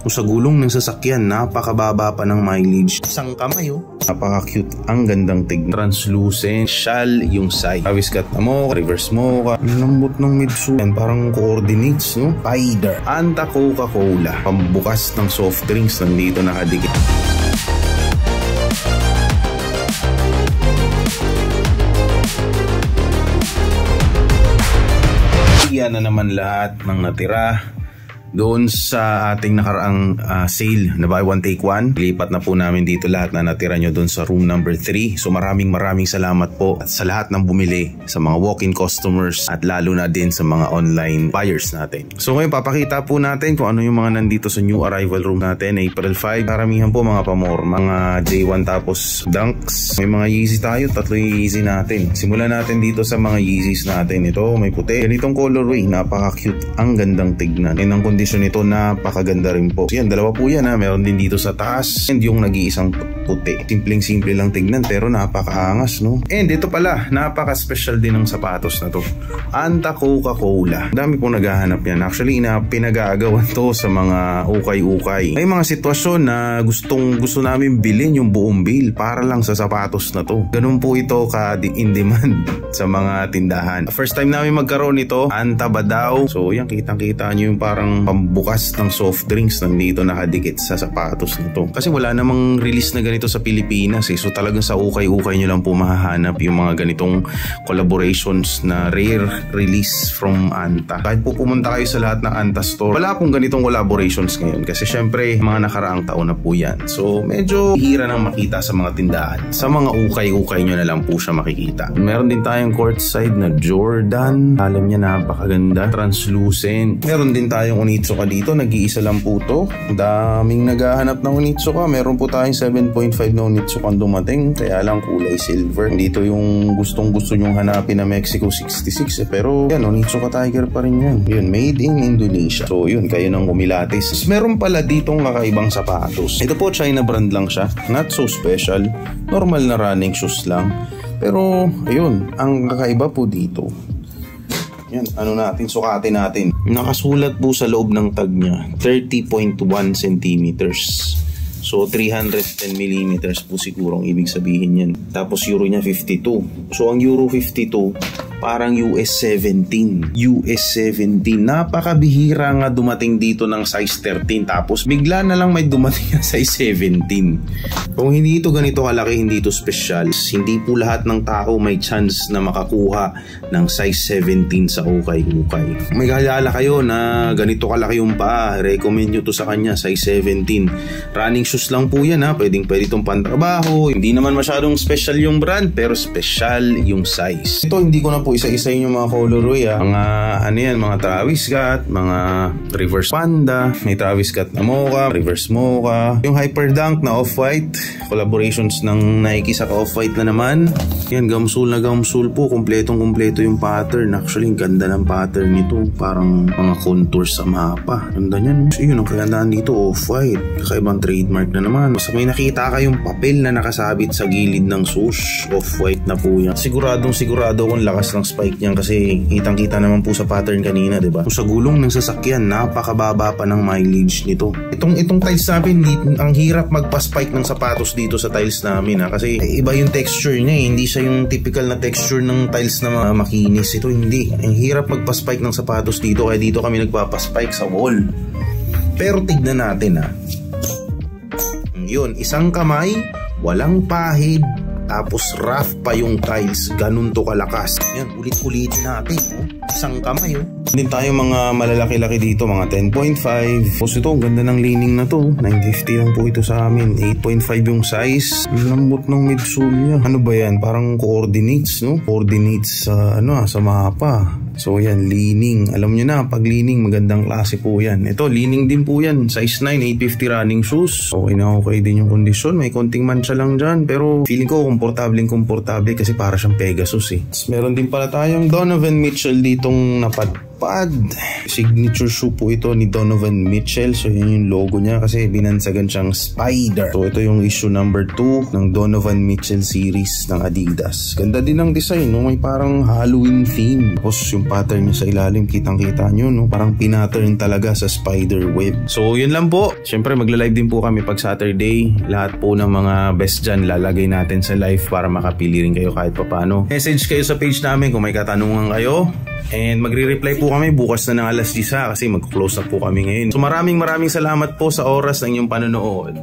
Sa gulong ng sasakyan, napakababa pa ng mileage. Isang kamay napaka-cute, ang gandang tignan. Translucent, shal yung size. Travis Scott na mo, reverse mo ka. Lambot ng Mitsubishi, parang coordinates, no? Spider. Anta Coca-Cola, pambukas ng soft drinks, nandito nakadikit. Yan na naman lahat ng natira doon sa ating nakaraang sale na buy one take one. Lipat na po namin dito lahat na natira nyo doon sa room number 3. So maraming salamat po at sa lahat ng bumili, sa mga walk-in customers at lalo na din sa mga online buyers natin. So ngayon papakita po natin kung ano yung mga nandito sa new arrival room natin. April 5, karamihan po mga pamor, mga J1 tapos Dunks. May mga Yeezy tayo, 3 yung Yeezy natin. Simulan natin dito sa mga Yeezys natin. Ito may puti, ganitong colorway, napaka-cute, ang gandang tignan. And ang kondisyon nito napakaganda rin po. So yan, dalawa po yan ha. Meron din dito sa taas and yung nag-iisang puti. Simpleng-simple lang tignan pero napakaangas, no? And ito pala, napaka-special din ng sapatos na to. Anta Coca-Cola. Dami pong naghahanap yan. Actually, pinag-aagawan to sa mga ukay-ukay. May mga sitwasyon na gusto namin bilhin yung buong bill para lang sa sapatos na to. Ganun po ito in demand sa mga tindahan. First time namin magkaroon nito, Anta ba daw? So yan, kitang-kita nyo yung parang pambukas ng soft drinks nandito nakadikit sa sapatos nito. Kasi wala namang release na ganito sa Pilipinas eh. So talagang sa ukay-ukay nyo lang po mahahanap yung mga ganitong collaborations na rare release from Anta. Kahit po pumunta kayo sa lahat ng Anta store, wala pong ganitong collaborations ngayon. Kasi syempre mga nakaraang taon na po yan. So medyo hira nang makita sa mga tindahan. Sa mga ukay-ukay nyo na lang po siya makikita. Meron din tayong courtside na Jordan. Alam niya, napakaganda. Translucent. Meron din tayong Onitsuka dito, nag-iisa lang po to. Daming naghahanap ng Onitsuka. Meron po tayong 7.5 na Onitsuka dumating, kaya lang kulay silver. Dito yung gustong-gusto nyong hanapin na Mexico 66 pero yan, Onitsuka Tiger pa rin yan. Yun, made in Indonesia. So yun, kayo nang kumilatis. Meron pala ditong kakaibang sapatos. Ito po, China brand lang siya. Not so special. Normal na running shoes lang. Pero ayun, ang kakaiba po dito, yan, sukatin natin. Nakasulat po sa loob ng tag niya, 30.1 centimeters. So 310 millimeters po siguro ang ibig sabihin yan. Tapos euro niya 52. So ang euro 52 parang US 17. US 17. Napakabihira nga dumating dito ng size 13. Tapos bigla na lang may dumating na size 17. Kung hindi ito ganito kalaki, hindi ito special. Hindi po lahat ng tao may chance na makakuha ng size 17 sa ukay-ukay. May kalala kayo na ganito kalaki yung paa, recommend nyo to sa kanya, size 17. Running shoes lang po yan ha. Pwede itong pantrabaho. Hindi naman masyadong special yung brand, pero special yung size. Ito hindi ko na po isa-isa yung mga colorway ha. Mga mga Travis Scott, mga reverse panda, may Travis Scott na mocha, reverse mocha, yung hyper dunk na off-white, collaborations ng Nike sa off-white na naman. Yan, gamsul na gamsul po, kumpletong-kumpleto yung pattern. Actually, ang ganda ng pattern nito, parang mga contours sa mapa. Ganda niyan. So yun, ang kagandaan dito, off-white. Kakaibang trademark na naman. Basta may nakita kayong papel na nakasabit sa gilid ng swoosh, off-white na po yan. Sigurado kung lakas ng spike niyan kasi kitang-kita naman po sa pattern kanina, 'di ba? Sa gulong ng sasakyan, napakababa pa ng mileage nito. Itong tiles namin, ang hirap magpa-spike ng sapatos dito sa tiles namin ha, kasi iba yung texture niya eh. Hindi siya yung typical na texture ng tiles na makinis. Ito hindi. Ang hirap magpa-spike ng sapatos dito, kaya dito kami nagpapa-spike sa wall. Pero tignan natin ha. Yun, isang kamay, walang pahid, tapos rough pa yung tiles, ganun to kalakas. Yan, ulit-ulitin natin, oh. Isang kamay, oh. Din tayo mga malalaki-laki dito, mga 10.5. Tapos ito, ang ganda ng leaning na to, 950 lang po ito sa amin. 8.5 yung size. Ang lambot ng midsole niya. Ano ba yan? Parang coordinates, no? Coordinates sa sa mapa. So yan, leaning. Alam nyo na, pag leaning, magandang klase po yan. Ito, leaning din po yan. Size 9, 850 running shoes. Okay na okay din yung kondisyon. May konting mancha lang dyan. Pero feeling ko, komportable kasi para siyang Pegasus eh. Meron din pala tayong Donovan Mitchell ditong pad. Signature shoe po ito ni Donovan Mitchell. So yun yung logo niya kasi binansagan siyang spider. So ito yung issue number 2 ng Donovan Mitchell series ng Adidas. Ganda din ang design, no? May parang Halloween theme. Tapos yung pattern niya sa ilalim, kitang-kita nyo, no? Parang pinattern talaga sa spider web. So yun lang po. Siyempre magla-live din po kami pag Saturday. Lahat po ng mga best dyan lalagay natin sa live para makapili rin kayo kahit papano. Message kayo sa page namin kung may katanungan kayo. And magre-reply po kami bukas na ng alas 10 kasi mag-close na po kami ngayon. So maraming salamat po sa oras ng inyong panonood.